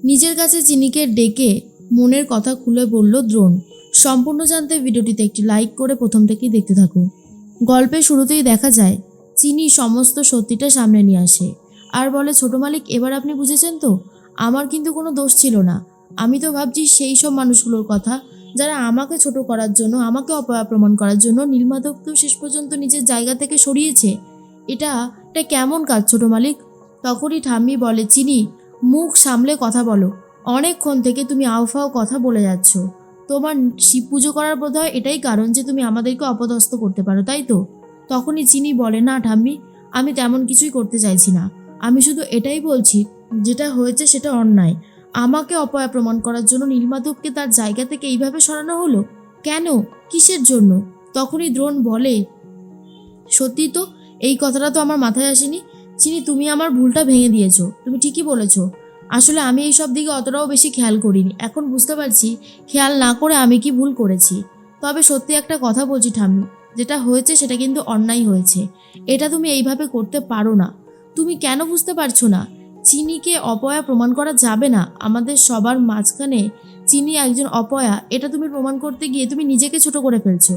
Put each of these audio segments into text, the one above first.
নিজের কাছে চিনিকে ডেকে মনের কথা খুলে বলল দ্রোণ। সম্পূর্ণ জানতে ভিডিওটিতে একটি লাইক করে প্রথম থেকেই দেখতে থাকুন। গল্পের শুরুতেই দেখা যায় চিনি সমস্ত সত্যিটা সামনে নিয়ে আসে আর বলে, ছোট মালিক, এবার আপনি বুঝেছেন তো, আমার কিন্তু কোনো দোষ ছিল না। আমি তো ভাবছি সেই সব মানুষগুলোর কথা যারা আমাকে ছোট করার জন্য, আমাকে অপয়া প্রমাণ করার জন্য নীলমাধবকেও শেষ পর্যন্ত নিজের জায়গা থেকে সরিয়েছে। এটা এটা কেমন কাজ ছোট মালিক? তখনই ঠাম্মি বলে, চিনি, মুখ সামলে কথা বলো। অনেকক্ষণ থেকে তুমি আউফাও কথা বলে যাচ্ছ। তোমার শিব পুজো করার বোধহয় এটাই কারণ যে তুমি আমাদেরকে অপদস্থ করতে পারো, তাই তো? তখনই চিনি বলে, না ঠাম্মি, আমি তেমন কিছুই করতে চাইছি না। আমি শুধু এটাই বলছি, যেটা হয়েছে সেটা অন্যায়। আমাকে অপয়া প্রমাণ করার জন্য নীলমাধবকে তার জায়গা থেকে এইভাবে সরানো হলো কেন? কিসের জন্য? তখনই দ্রোণ বলে, সত্যি তো, এই কথাটা তো আমার মাথায় আসেনি। চিনি, তুমি আমার ভুলটা ভেঙে দিয়েছো, তুমি ঠিকই বলেছো। আসলে আমি এই সব দিকে অতটাও বেশি খেয়াল করিনি, এখন বুঝতে পারছি খেয়াল না করে আমি কি ভুল করেছি। তবে সত্যি একটা কথা বলছি ঠাম্মি, যেটা হয়েছে সেটা কিন্তু অন্যায় হয়েছে। এটা তুমি এইভাবে করতে পারো না। তুমি কেন বুঝতে পারছো না? চিনিকে অপয়া প্রমাণ করা যাবে না। আমাদের সবার মাঝখানে চিনি একজন অপয়া, এটা তুমি প্রমাণ করতে গিয়ে তুমি নিজেকে ছোট করে ফেলছো।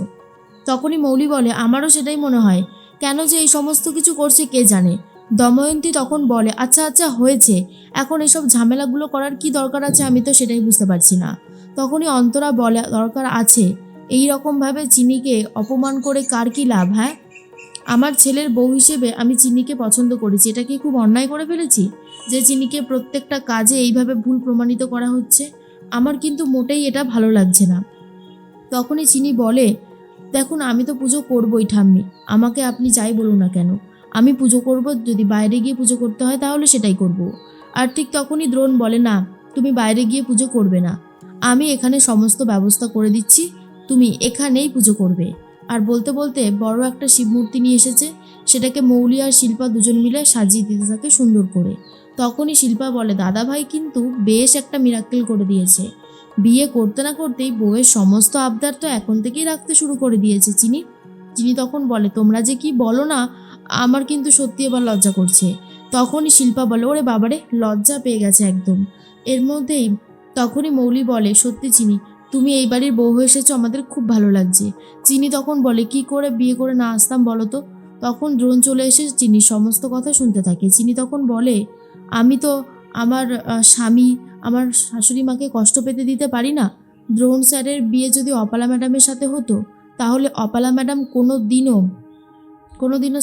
তখনই মৌলি বলে, আমারও সেটাই মনে হয়। কেন যে এই সমস্ত কিছু করছে কে জানে। দময়ন্তী তখন বলে, আচ্ছা আচ্ছা হয়েছে, এখন এসব ঝামেলাগুলো করার কি দরকার আছে, আমি তো সেটাই বুঝতে পারছি না। তখনই অন্তরা বলে, দরকার আছে। এই রকমভাবে চিনিকে অপমান করে কার কি লাভ? হ্যাঁ, আমার ছেলের বউ হিসেবে আমি চিনিকে পছন্দ করেছি, এটা কি খুব অন্যায় করে ফেলেছি যে চিনিকে প্রত্যেকটা কাজে এইভাবে ভুল প্রমাণিত করা হচ্ছে? আমার কিন্তু মোটেই এটা ভালো লাগছে না। তখনই চিনি বলে, দেখুন, আমি তো পুজো করবই ঠাম্মি, আমাকে আপনি যাই বলুন না কেন, আমি পুজো করব। যদি বাইরে গিয়ে পুজো করতে হয় তাহলে সেটাই করব। আর ঠিক তখনই দ্রোণ বলে, না, তুমি বাইরে গিয়ে পুজো করবে না, আমি এখানে সমস্ত ব্যবস্থা করে দিচ্ছি, তুমি এখানেই পুজো করবে। আর বলতে বলতে বড় একটা শিব মূর্তি নিয়ে এসেছে, সেটাকে মৌলি আর শিল্পা দুজন মিলে সাজিয়ে দিতে থাকে সুন্দর করে। তখনই শিল্পা বলে, দাদা ভাই কিন্তু বেশ একটা মিরাক্কেল করে দিয়েছে। বিয়ে করতে না করতেই বউয়ের সমস্ত আবদার তো এখন থেকেই রাখতে শুরু করে দিয়েছে চিনি। চিনি তখন বলে, তোমরা যে কি বলো না, আমার কিন্তু সত্যি এবার লজ্জা করছে। তখনই শিল্পা বলে, ওরে বাবারে, লজ্জা পেয়ে গেছে একদম। এর মধ্যেই তখনই মৌলি বলে, সত্যি চিনি, তুমি এই বাড়ির বউ হয়ে এসেছো, আমাদের খুব ভালো লাগছে। চিনি তখন বলে, কি করে বিয়ে করে না আসতাম বলো তো? তখন দ্রোণ চলে এসে চিনির সমস্ত কথা শুনতে থাকে। চিনি তখন বলে, আমি তো আমার স্বামী, আমার শাশুড়ি মাকে কষ্ট পেতে দিতে পারি না। দ্রোণ স্যারের বিয়ে যদি অপালা ম্যাডামের সাথে হতো, তাহলে অপালা ম্যাডাম কোনো দিনও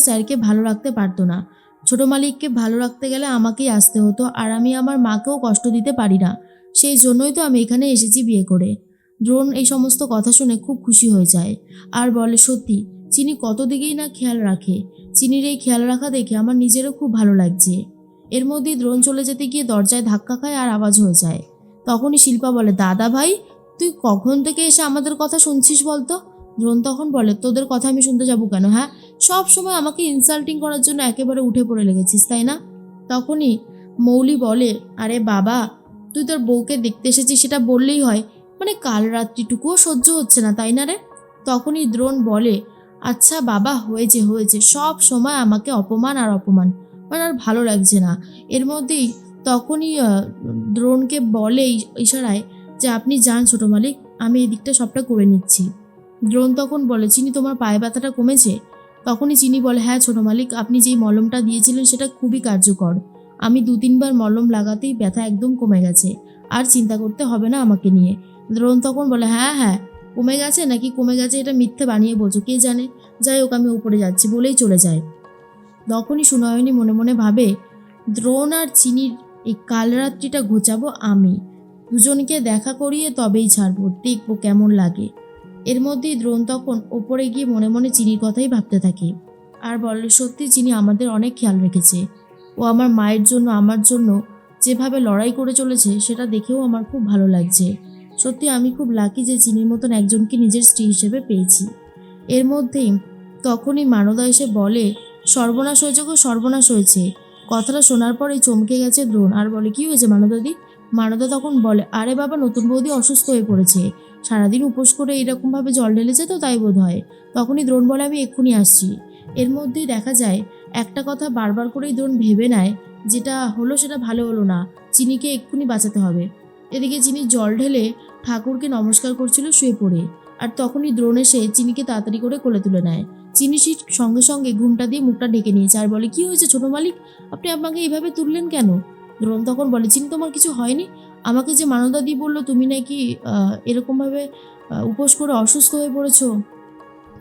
স্যারকে ভালো রাখতে পারতো না। ছোট মালিককে ভালো রাখতে গেলে আমাকেই আসতে হতো, আর আমি আমার মাকেও কষ্ট দিতে পারি না। সেই জন্যই তো আমি এখানে এসেছি বিয়ে করে। দ্রোণ এই সমস্ত কথা শুনে খুব খুশি হয়ে যায় আর বলে, সত্যি চিনি কত দিকেই না খেয়াল রাখে। চিনির এই খেয়াল রাখা দেখে আমার নিজেরও খুব ভালো লাগছে। এর মধ্যেই দ্রোণ চলে যেতে গিয়ে দরজায় ধাক্কা খায় আর আওয়াজ হয়ে যায়। তখনই শিল্পা বলে, দাদা ভাই, তুই কখন থেকে এসে আমাদের কথা শুনছিস বলতো? দ্রোণ তখন বলে, তোদের কথা আমি শুনতে যাবো কেন? হ্যাঁ, সব সময় আমাকে ইনসাল্টিং করার জন্য একেবারে উঠে পড়ে লেগেছিস, তাই না? তখনই মৌলি বলে, আরে বাবা, তুই তোর বউকে দেখতে এসেছিস সেটা বললেই হয়, মানে কাল রাত্রিটুকুও সহ্য হচ্ছে না, তাই না রে? তখনই দ্রোণ বলে, আচ্ছা বাবা, হয়েছে হয়েছে, সব সময় আমাকে অপমান আর অপমান, মানে আর ভালো লাগছে না। এর মধ্যেই তখনই দ্রোণকে বলে ইশারায় যে, আপনি যান ছোট মালিক, আমি এই দিকটা সবটা করে নিচ্ছি। দ্রোণ তখন বলে, চিনি, তোমার পায়ে ব্যথাটা কমেছে? তখনই চিনি বলে, হ্যাঁ ছোট মালিক, আপনি যেই মলমটা দিয়েছিলেন সেটা খুবই কার্যকর। আমি 2-3 বার মলম লাগাতেই ব্যথা একদম কমে গেছে, আর চিন্তা করতে হবে না আমাকে নিয়ে। দ্রোণ তখন বলে, হ্যাঁ হ্যাঁ, কমে গেছে নাকি কমে গেছে এটা মিথ্যে বানিয়ে বলছো, কে জানে। যাই হোক, আমি উপরে যাচ্ছি বলেই চলে যায়। তখনই সুনয়নী মনে মনে ভাবে, দ্রোণ আর চিনির এই কাল রাত্রিটা ঘুচাবো আমি। দুজনকে দেখা করিয়ে তবেই ছাড়বো, দেখবো কেমন লাগে। এর মধ্যেই দ্রোণ তখন ওপরে গিয়ে মনে মনে চিনির কথাই ভাবতে থাকে আর বলে, সত্যি চিনি আমাদের অনেক খেয়াল রেখেছে। ও আমার মায়ের জন্য, আমার জন্য যেভাবে লড়াই করে চলেছে সেটা দেখেও আমার খুব ভালো লাগছে। সত্যি আমি খুব লাকি যে চিনির মতন একজনকে নিজের স্ত্রী হিসেবে পেয়েছি। এর মধ্যেই তখনই মানদা এসে বলে, সর্বনাশ হয়েছে গো, সর্বনাশ হয়েছে। কথাটা শোনার পরেই চমকে গেছে দ্রোণ আর বলে, কি হয়েছে মানদাদি? মানদা তখন বলে, আরে বাবা, নতুন বৌদি অসুস্থ হয়ে পড়েছে, সারাদিন উপোস করে এরকমভাবে জল ঢেলেছে তো, তাই বোধ হয়। তখনই দ্রোণ বলে, আমি এক্ষুনি আসছি। এর মধ্যেই দেখা যায় একটা কথা বারবার করেই দ্রোণ ভেবে নেয় যেটা হলো সেটা ভালো হলো না, চিনিকে এক্ষুনি বাঁচাতে হবে। এদিকে চিনি জল ঢেলে ঠাকুরকে নমস্কার করছিল শুয়ে পড়ে, আর তখনই দ্রোণ এসে চিনিকে তাড়াতাড়ি করে কোলে তুলে নেয়। চিনি ঠিক সঙ্গে সঙ্গে ঘুমটা দিয়ে মুখটা ঢেকে নিয়েছে আর বলে, কি হয়েছে ছোট মালিক, আপনি আমাকে এইভাবে তুললেন কেন? দ্রোণ তখন বলে, চিনি তোমার কিছু হয়নি? আমাকে যে মানদাদি বললো তুমি নাকি এরকমভাবে উপোস করে অসুস্থ হয়ে পড়েছো।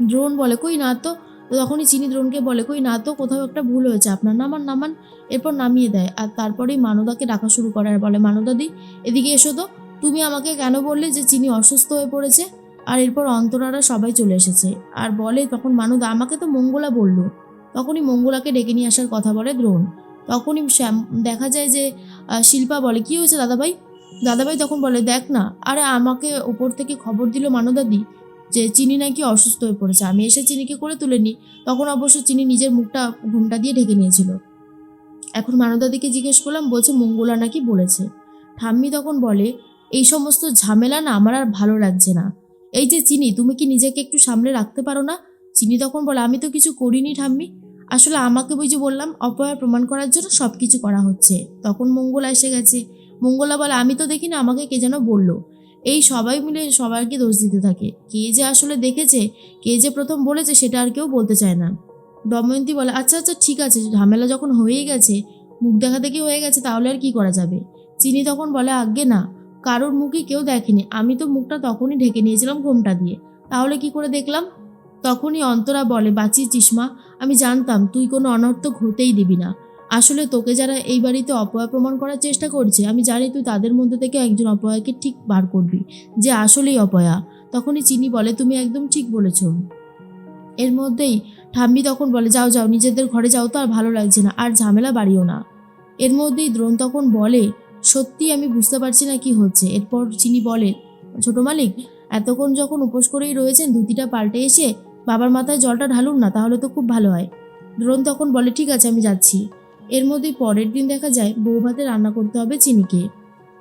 দ্রোণ বলে, কই না তো। তো তখনই চিনি দ্রোণকে বলে, কই না তো, কোথাও একটা ভুল হয়েছে আপনার, নামান নামান। এরপর নামিয়ে দেয় আর তারপরেই মানদাকে ডাকা শুরু করে আর বলে, মানদাদি এদিকে এসো তো, তুমি আমাকে কেন বললে যে চিনি অসুস্থ হয়ে পড়েছে? আর এরপর অন্তরারা সবাই চলে এসেছে আর বলে, তখন মানদা, আমাকে তো মঙ্গলা বলল। তখনই মঙ্গলাকে ডেকে নিয়ে আসার কথা বলে দ্রোণ। তখনই দেখা যায় যে শিল্পা বলে, কি হয়েছে দাদাভাই? দাদাভাই তখন বলে, দেখ না, আরে আমাকে ওপর থেকে খবর দিল মানদাদি যে চিনি নাকি অসুস্থ হয়ে পড়েছে, আমি এসে চিনিকে করে তুলে নিই। তখন অবশ্য চিনি নিজের মুখটা ঘুমটা দিয়ে ঢেকে নিয়েছিল। এখন মানদাদিকে জিজ্ঞেস করলাম, বলছে মঙ্গলা নাকি বলেছে। ঠাম্মি তখন বলে, এই সমস্ত ঝামেলা না আমার আর ভালো লাগছে না। এই যে চিনি, তুমি কি নিজেকে একটু সামলে রাখতে পারো না? চিনি তখন বলে, আমি তো কিছু করিনি ঠাম্মি, আসলে আমাকে ওই যে বললাম অপয়া প্রমাণ করার জন্য সব কিছু করা হচ্ছে। তখন মঙ্গলা এসে গেছে। মঙ্গলা বলে, আমি তো দেখি না, আমাকে কে যেন বললো। এই সবাই মিলে সবাইকে দোষ দিতে থাকে, কে যে আসলে দেখেছে, কে যে প্রথম বলেছে সেটা আর কেউ বলতে চায় না। দময়ন্তী বলে, আচ্ছা আচ্ছা ঠিক আছে, ঝামেলা যখন হয়েই গেছে, মুখ দেখা দেখি হয়ে গেছে, তাহলে আর কি করা যাবে। চিনি তখন বলে, আজ্ঞে না, কারোর মুখই কেউ দেখেনি, আমি তো মুখটা তখনই ঢেকে নিয়েছিলাম ঘোমটা দিয়ে, তাহলে কি করে দেখলাম? তখনই অন্তরা বলে, বাঁচিয়েছিস মা, আমি জানতাম তুই কোনো অনর্থক হতেই দিবি না। আসলে তোকে যারা এই বাড়িতে অপয়া প্রমাণ করার চেষ্টা করছে, আমি জানি তুই তাদের মধ্যে থেকে একজন অপয়াকে ঠিক বার করবি, যে আসলেই অপয়া। তখনই চিনি বলে, তুমি একদম ঠিক বলেছ। এর মধ্যেই ঠাম্মি তখন বলে, যাও যাও নিজেদের ঘরে যাও তো, আর ভালো লাগছে না, আর ঝামেলা বাড়িও না। এর মধ্যেই দ্রোণ তখন বলে, সত্যি আমি বুঝতে পারছি না কি হচ্ছে। এরপর চিনি বলে, ছোট মালিক এতক্ষণ যখন উপোস করেই রয়েছেন, ধুতিটা পাল্টে এসে বাবার মাথায় জলটা ঢালুন না, তাহলে তো খুব ভালো হয়। দ্রোণ তখন বলে, ঠিক আছে আমি যাচ্ছি। এর মধ্যেই পরের দিন দেখা যায় বউ ভাতে রান্না করতে হবে চিনিকে।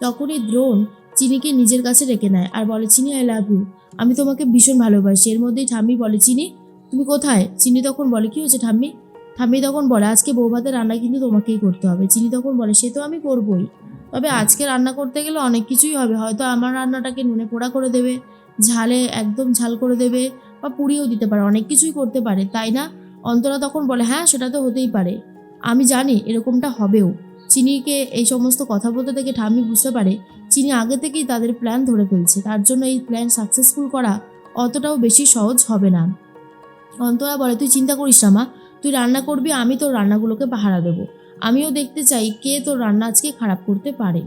তখনই দ্রোণ চিনিকে নিজের কাছে রেখে নেয় আর বলে, চিনি আই লাভ ইউ, আমি তোমাকে ভীষণ ভালোবাসি। এর মধ্যেই ঠাম্মি বলে, চিনি তুমি কোথায়? চিনি তখন বলে, কি হয়েছে ঠাম্মি? ঠাম্মি তখন বলে, আজকে বউ ভাতের রান্না কিন্তু তোমাকেই করতে হবে। চিনি তখন বলে, সে তো আমি করবই, তবে আজকে রান্না করতে গেলে অনেক কিছুই হবে, হয়তো আমার রান্নাটাকে নুনে পোড়া করে দেবে, ঝালে একদম ঝাল করে দেবে, বা পুড়িয়েও দিতে পারে, অনেক কিছুই করতে পারে, তাই না? অন্তরা তখন বলে, হ্যাঁ সেটা তো হতেই পারে, আমি জানি এরকমটা হবেও। চিনিকে এই সমস্ত কথা বলতে থেকে ঠাম্মি বুঝতে পারে চিনি আগে থেকেই তাদের প্ল্যান ধরে ফেলছে, তার জন্য এই প্ল্যান সাকসেসফুল করা অতটাও বেশি সহজ হবে না। অন্তরা বলে, তুই চিন্তা করিস না মা, তুই রান্না করবি, আমি তোর রান্নাগুলোকে পাহারা দেবো, আমিও দেখতে চাই কে তোর রান্না আজকে খারাপ করতে পারে।